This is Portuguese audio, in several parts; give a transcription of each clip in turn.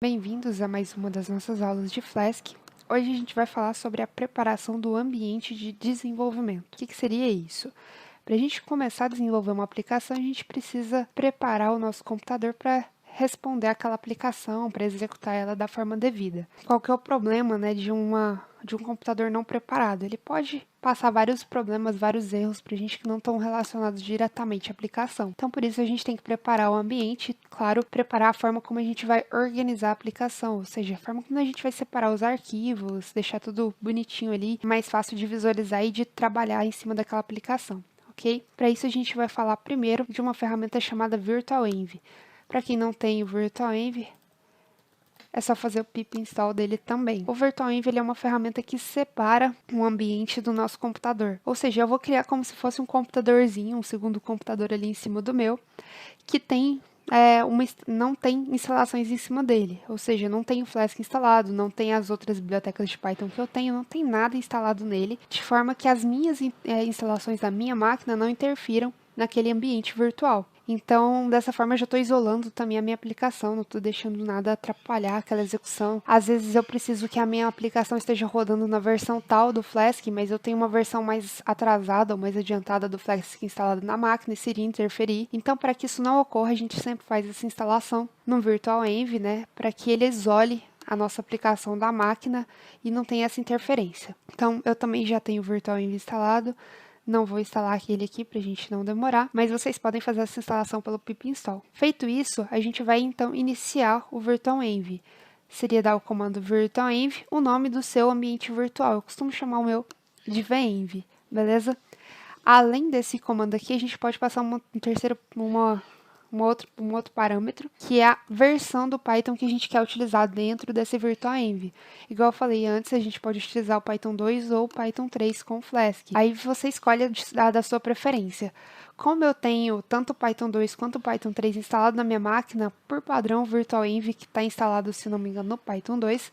Bem-vindos a mais uma das nossas aulas de Flask. Hoje a gente vai falar sobre a preparação do ambiente de desenvolvimento. O que seria isso? Para a gente começar a desenvolver uma aplicação, a gente precisa preparar o nosso computador para responder àquela aplicação, para executar ela da forma devida. Qual que é o problema, de um computador não preparado? Ele pode passar vários problemas, vários erros para a gente que não estão relacionados diretamente à aplicação. Então, por isso, a gente tem que preparar o ambiente, claro, preparar a forma como a gente vai organizar a aplicação, ou seja, a forma como a gente vai separar os arquivos, deixar tudo bonitinho ali, mais fácil de visualizar e de trabalhar em cima daquela aplicação. Ok? Para isso, a gente vai falar primeiro de uma ferramenta chamada VirtualEnv. Para quem não tem o VirtualEnv, é só fazer o pip install dele também. O VirtualEnv é uma ferramenta que separa um ambiente do nosso computador. Ou seja, eu vou criar como se fosse um computadorzinho, um segundo computador ali em cima do meu, que tem não tem instalações em cima dele, ou seja, não tem o Flask instalado, não tem as outras bibliotecas de Python que eu tenho, não tem nada instalado nele, de forma que as minhas instalações da minha máquina não interfiram naquele ambiente virtual. Então, dessa forma, eu já estou isolando também a minha aplicação, não estou deixando nada atrapalhar aquela execução. Às vezes eu preciso que a minha aplicação esteja rodando na versão tal do Flask, mas eu tenho uma versão mais atrasada ou mais adiantada do Flask instalado na máquina e seria interferir. Então, para que isso não ocorra, a gente sempre faz essa instalação no VirtualEnv, para que ele isole a nossa aplicação da máquina e não tenha essa interferência. Então, eu também já tenho o VirtualEnv instalado. Não vou instalar aquele aqui para a gente não demorar, mas vocês podem fazer essa instalação pelo pip install. Feito isso, a gente vai então iniciar o VirtualEnv. Seria dar o comando VirtualEnv, o nome do seu ambiente virtual. Eu costumo chamar o meu de venv, beleza? Além desse comando aqui, a gente pode passar um outro parâmetro, que é a versão do Python que a gente quer utilizar dentro desse VirtualEnv. Igual eu falei antes, a gente pode utilizar o Python 2 ou o Python 3 com Flask. Aí você escolhe a da sua preferência. Como eu tenho tanto o Python 2 quanto o Python 3 instalado na minha máquina, por padrão, o VirtualEnv, que está instalado, se não me engano, no Python 2,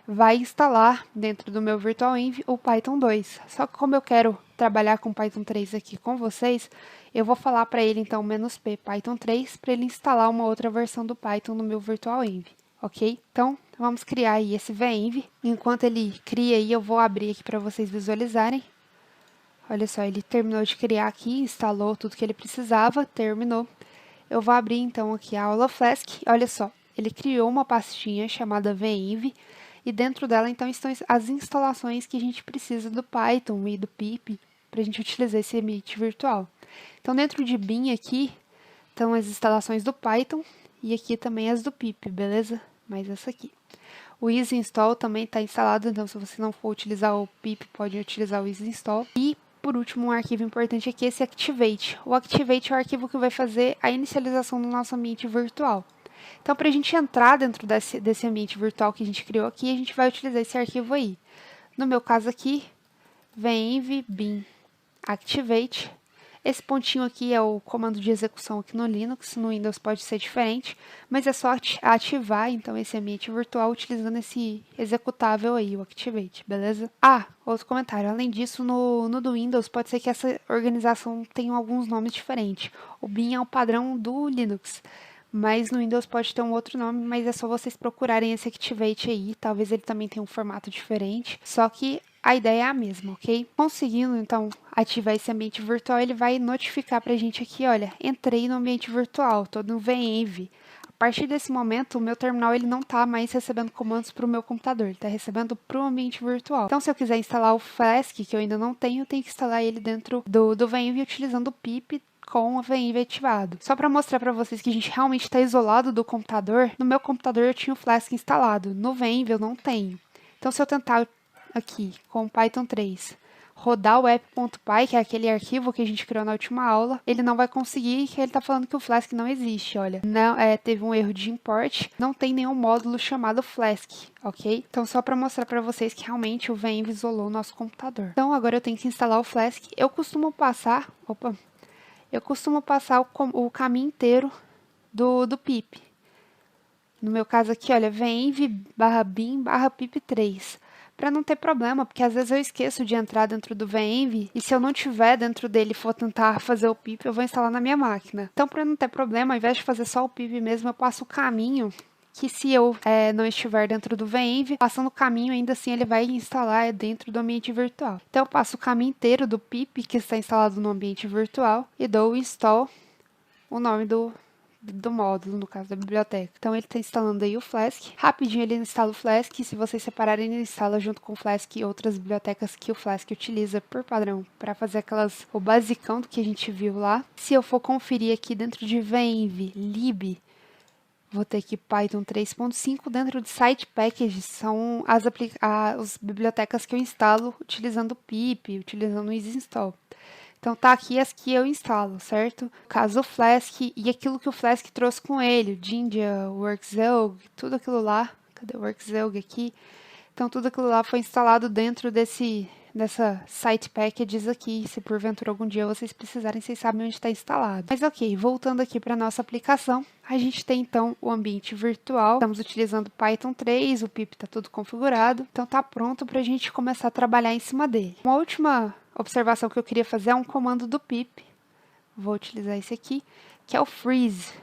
vai instalar dentro do meu VirtualEnv o Python 2. Só que como eu quero trabalhar com Python 3 aqui com vocês, eu vou falar para ele então -p Python 3 para ele instalar uma outra versão do Python no meu VirtualEnv, ok? Então, vamos criar aí esse venv. Enquanto ele cria aí, eu vou abrir aqui para vocês visualizarem. Olha só, ele terminou de criar aqui, instalou tudo que ele precisava, terminou. Eu vou abrir então aqui a aula Flask. Olha só, ele criou uma pastinha chamada venv, e dentro dela, então, estão as instalações que a gente precisa do Python e do pip para a gente utilizar esse ambiente virtual. Então, dentro de bin aqui, estão as instalações do Python e aqui também as do pip, beleza? Mais essa aqui. O easy install também está instalado, então se você não for utilizar o pip, pode utilizar o easy install. E, por último, um arquivo importante aqui é esse activate. O activate é o arquivo que vai fazer a inicialização do nosso ambiente virtual. Então, para a gente entrar dentro desse ambiente virtual que a gente criou aqui, a gente vai utilizar esse arquivo aí. No meu caso aqui, venv bin activate. Esse pontinho aqui é o comando de execução aqui no Linux, no Windows pode ser diferente, mas é só ativar então esse ambiente virtual utilizando esse executável aí, o activate, beleza? Outro comentário, além disso, no do Windows pode ser que essa organização tenha alguns nomes diferentes. O bin é o padrão do Linux, mas no Windows pode ter um outro nome, mas é só vocês procurarem esse Activate aí, talvez ele também tenha um formato diferente, só que a ideia é a mesma, ok? Conseguindo, então, ativar esse ambiente virtual, ele vai notificar pra gente aqui, olha, entrei no ambiente virtual, tô no venv. A partir desse momento, o meu terminal ele não está mais recebendo comandos para o meu computador, ele está recebendo para o ambiente virtual. Então, se eu quiser instalar o Flask, que eu ainda não tenho, eu tenho que instalar ele dentro do venv utilizando o pip com o venv ativado. Só para mostrar para vocês que a gente realmente está isolado do computador, no meu computador eu tinha o Flask instalado, no venv eu não tenho. Então, se eu tentar aqui com o Python 3 rodar o app.py, que é aquele arquivo que a gente criou na última aula, ele não vai conseguir, que ele está falando que o Flask não existe, olha. Não, teve um erro de import, não tem nenhum módulo chamado Flask, ok? Então, só para mostrar para vocês que realmente o venv isolou o nosso computador. Então, agora eu tenho que instalar o Flask. Eu costumo passar o caminho inteiro do pip. No meu caso aqui, olha, venv/bin/pip3. Para não ter problema, porque às vezes eu esqueço de entrar dentro do venv e se eu não tiver dentro dele e for tentar fazer o pip, eu vou instalar na minha máquina. Então, para não ter problema, ao invés de fazer só o pip mesmo, eu passo o caminho que se eu não estiver dentro do venv, passando o caminho, ainda assim ele vai instalar dentro do ambiente virtual. Então eu passo o caminho inteiro do pip que está instalado no ambiente virtual e dou o install, o nome do módulo, no caso da biblioteca. Então ele está instalando aí o Flask. Rapidinho ele instala o Flask. Se vocês separarem, ele instala junto com o Flask outras bibliotecas que o Flask utiliza por padrão para fazer o basicão do que a gente viu lá. Se eu for conferir aqui dentro de venv, lib, vou ter aqui Python 3.5. Dentro de site packages são as bibliotecas que eu instalo utilizando o pip, utilizando o easy install. Então tá aqui as que eu instalo, certo? Caso o Flask e aquilo que o Flask trouxe com ele, o Jinja, o Workzeug, tudo aquilo lá. Cadê o Workzeug aqui? Então tudo aquilo lá foi instalado dentro dessa site packages aqui. Se porventura algum dia vocês precisarem, vocês sabem onde está instalado. Mas ok, voltando aqui para nossa aplicação, a gente tem então o ambiente virtual. Estamos utilizando Python 3, o pip está tudo configurado. Então tá pronto para a gente começar a trabalhar em cima dele. Uma última observação que eu queria fazer é um comando do pip. Vou utilizar esse aqui, que é o freeze.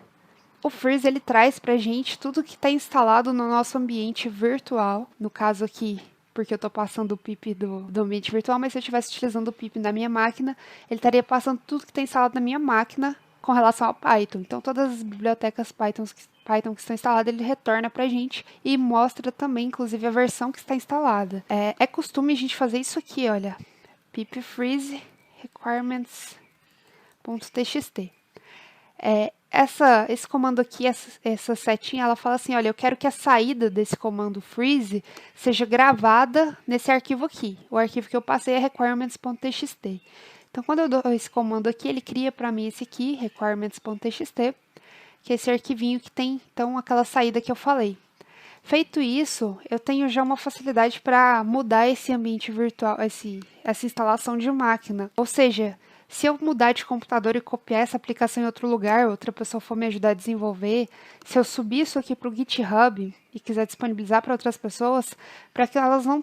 O freeze ele traz para a gente tudo que está instalado no nosso ambiente virtual. No caso aqui, porque eu estou passando o pip do ambiente virtual, mas se eu estivesse utilizando o pip na minha máquina, ele estaria passando tudo que está instalado na minha máquina com relação ao Python. Então todas as bibliotecas Python que estão instaladas, ele retorna para a gente e mostra também, inclusive, a versão que está instalada. É costume a gente fazer isso aqui, olha. Pip freeze requirements.txt. Esse comando aqui, essa setinha, ela fala assim, olha, eu quero que a saída desse comando freeze seja gravada nesse arquivo aqui. O arquivo que eu passei é requirements.txt. Então, quando eu dou esse comando aqui, ele cria para mim esse aqui, requirements.txt, que é esse arquivinho que tem, então, aquela saída que eu falei. Feito isso, eu tenho já uma facilidade para mudar esse ambiente virtual, essa instalação de máquina. Ou seja, se eu mudar de computador e copiar essa aplicação em outro lugar, outra pessoa for me ajudar a desenvolver, se eu subir isso aqui para o GitHub e quiser disponibilizar para outras pessoas, para que elas não